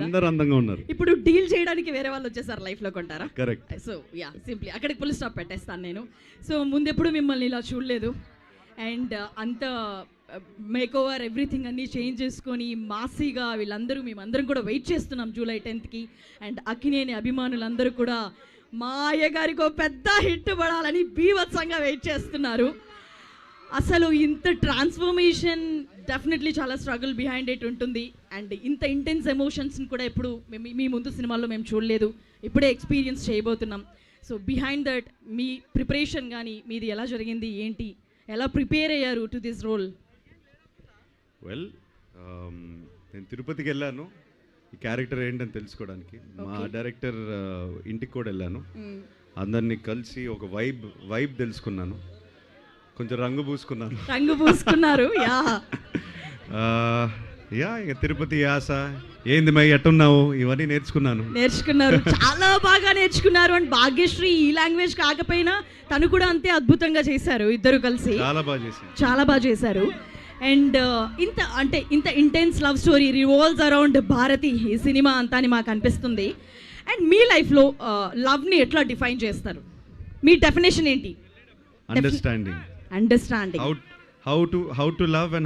అందరూ అందంగా ఉన్నారు. ఇప్పుడు డీల్ చేయడానికి వేరే వాళ్ళు వచ్చేసారు లైఫ్ లో కొంటారా? కరెక్ట్. సో యా సింప్లీ అక్కడికి ఫుల్ స్టాప్ పెట్టేస్తాను నేను. సో ముందెప్పుడు మిమ్మల్ని ఇలా చూడలేదు అండ్ అంత మేక్ ఓవర్ ఎవ్రీథింగ్ అన్నీ చేంజ్ చేసుకొని మాసీగా వీళ్ళందరూ మేమందరం కూడా వెయిట్ చేస్తున్నాం జూలై 10th అండ్ అక్కినేని అభిమానులందరూ కూడా మా అయ్యగారికి ఒక పెద్ద హిట్ పడాలని బీభత్సంగా వెయిట్ చేస్తున్నారు. అసలు ఇంత ట్రాన్స్ఫర్మేషన్ డెఫినెట్లీ చాలా స్ట్రగుల్ బిహైండ్ ఇట్ ఉంటుంది అండ్ ఇంత ఇంటెన్స్ ఎమోషన్స్ని కూడా ఎప్పుడు మీ ముందు సినిమాల్లో మేము చూడలేదు, ఇప్పుడే ఎక్స్పీరియన్స్ చేయబోతున్నాం. So behind that me preparation కానీ మీది ఎలా జరిగింది, ఏంటి, ఎలా ప్రిపేర్ అయ్యారు టు దిస్ రోల్? వెల్, నేను తిరుపతికి వెళ్ళాను ఈ క్యారెక్టర్ ఏంటని తెలుసుకోవడానికి. మా డైరెక్టర్ ఇంటికి కూడా వెళ్ళాను, అందరినీ కలిసి ఒక వైబ్ తెలుసుకున్నాను, కొంచెం రంగు పూసుకున్నారు. యా ఇక తిరుపతి యాస ఏంది మై ఎట్టున్నావు ఇవన్నీ నేర్చుకున్నారు. చాలా బాగా నేర్చుకున్నారు. అండ్ భాగ్యశ్రీ ఈ లాంగ్వేజ్ కాకపోయినా తను కూడా అంతే అద్భుతంగా చేశారు. ఇద్దరు కలిసి చాలా బాగా చేశారు. అండ్ ఇంత intense love story revolves around Bharathi ఈ సినిమా అంతా అని మాకు అనిపిస్తుంది. అండ్ మీ లైఫ్లో లవ్ని ఎట్లా డిఫైన్ చేస్తారు? మీ డెఫినేషన్ ఏంటి? Understanding how to love and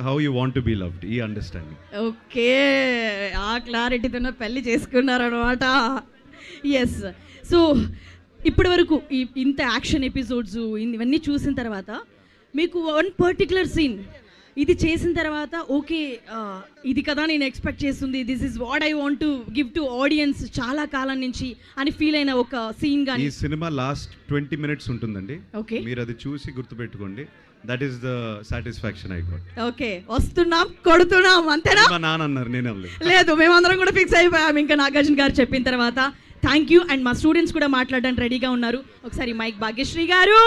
how you want to be loved, ఈ అండర్స్టాండింగ్. ఓకే, ఆ క్లారిటీతో పెళ్లి చేసుకున్నారు అనమాట. ఎస్. సో ఇప్పటి వరకు ఇంత యాక్షన్ ఎపిసోడ్స్ ఇవన్నీ చూసిన తర్వాత మీకు వన్ పర్టికులర్ సీన్ ఇది చేసిన తర్వాత ఓకే ఇది కదా నేను ఎక్స్పెక్ట్ చేస్తుంది, this is what I want to give to audience చాలా కాలం నుంచి అని ఫీల్ అయిన ఒక సీన్ గాని? ఈ సినిమా లాస్ట్ 20 minutes ఉంటుందండి. ఓకే, మీరు అది చూసి గుర్తుపెట్టుకోండి. That is the satisfaction I got. Okay, వస్తున్నాం కొడుతున్నాం అంతేనా? మా నాన్న అన్నారు, నేను లేదు, మేమందరం కూడా ఫిక్స్ అయిపోయాం ఇంకా నాగార్జున గారు చెప్పిన తర్వాత. Thank you. అండ్ మా స్టూడెంట్స్ కూడా మాట్లాడడానికి రెడీగా ఉన్నారు. ఒకసారి మైక్ భాగ్యశ్రీ గారు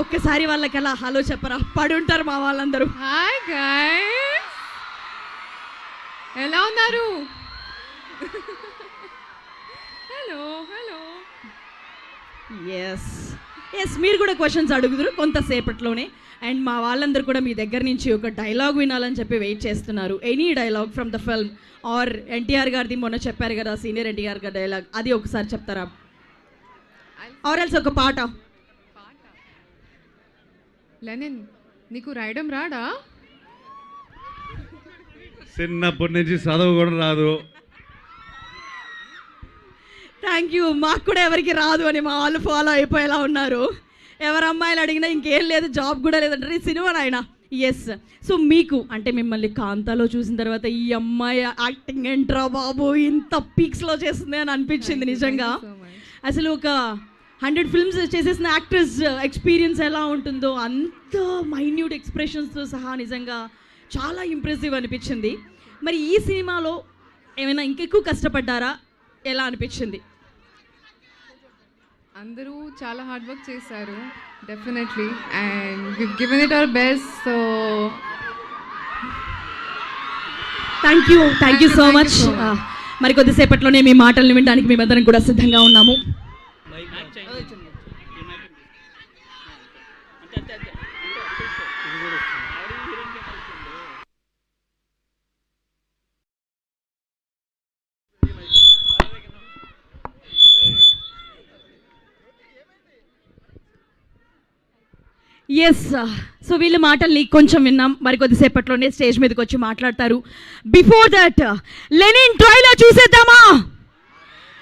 ఒక్కసారి వాళ్ళకి అలా హలో చెప్పరా, పడుంటారు మా వాళ్ళందరూ. హాయ్ గైస్, ఎలా ఉన్నారు? Hello hello. ఎస్ మీరు కూడా క్వశ్చన్స్ అడుగుదురు కొంతసేపట్లోనే. అండ్ మా వాళ్ళందరూ కూడా మీ దగ్గర నుంచి ఒక డైలాగ్ వినాలని చెప్పి వెయిట్ చేస్తున్నారు. Any dialogue from the film or NTR గారిది మొన్న చెప్పారు కదా సీనియర్ ఎన్టీఆర్ గారి డైలాగ్, అది ఒకసారి చెప్తారా? ఆర్ ఎల్స్ ఒక పాట. లెనిన్, నీకు రాయడం రాడా? చిన్నప్పటి నుంచి చదువు కూడా రాదు. Thank you. మాకు కూడా ఎవరికి రాదు అని మా వాళ్ళు ఫాలో అయిపోయేలా ఉన్నారు. ఎవరు అమ్మాయిలు అడిగినా ఇంకేం లేదు, జాబ్ కూడా లేదంటారు. ఈ సినిమా నాయన. ఎస్. సో మీకు అంటే మిమ్మల్ని కాంతాలో చూసిన తర్వాత ఈ అమ్మాయి యాక్టింగ్ ఏంట్రా బాబు ఇంత పీక్స్లో చేస్తుంది అని అనిపించింది నిజంగా. అసలు ఒక 100 films చేసేసిన యాక్టర్స్ ఎక్స్పీరియన్స్ ఎలా ఉంటుందో అంత మైన్యూట్ ఎక్స్ప్రెషన్స్తో సహా నిజంగా చాలా ఇంప్రెసివ్ అనిపించింది. మరి ఈ సినిమాలో ఏమైనా ఇంకెక్కువ కష్టపడ్డారా? ఎలా అనిపించింది? అందరూ చాలా హార్డ్ వర్క్ చేశారు definitely, and we given it our best. So thank you so much. మరి కొద్దిసేపట్లోనే మీ మాటలను వినడానికి మేమందరం కూడా సిద్ధంగా ఉన్నాము. ఎస్. సో వీళ్ళ మాటల్ని కొంచెం విన్నాం, మరి కొద్దిసేపట్లోనే స్టేజ్ మీదకి వచ్చి మాట్లాడతారు. బిఫోర్ దట్ లెనిన్ ట్రైలర్ చూసేద్దాం.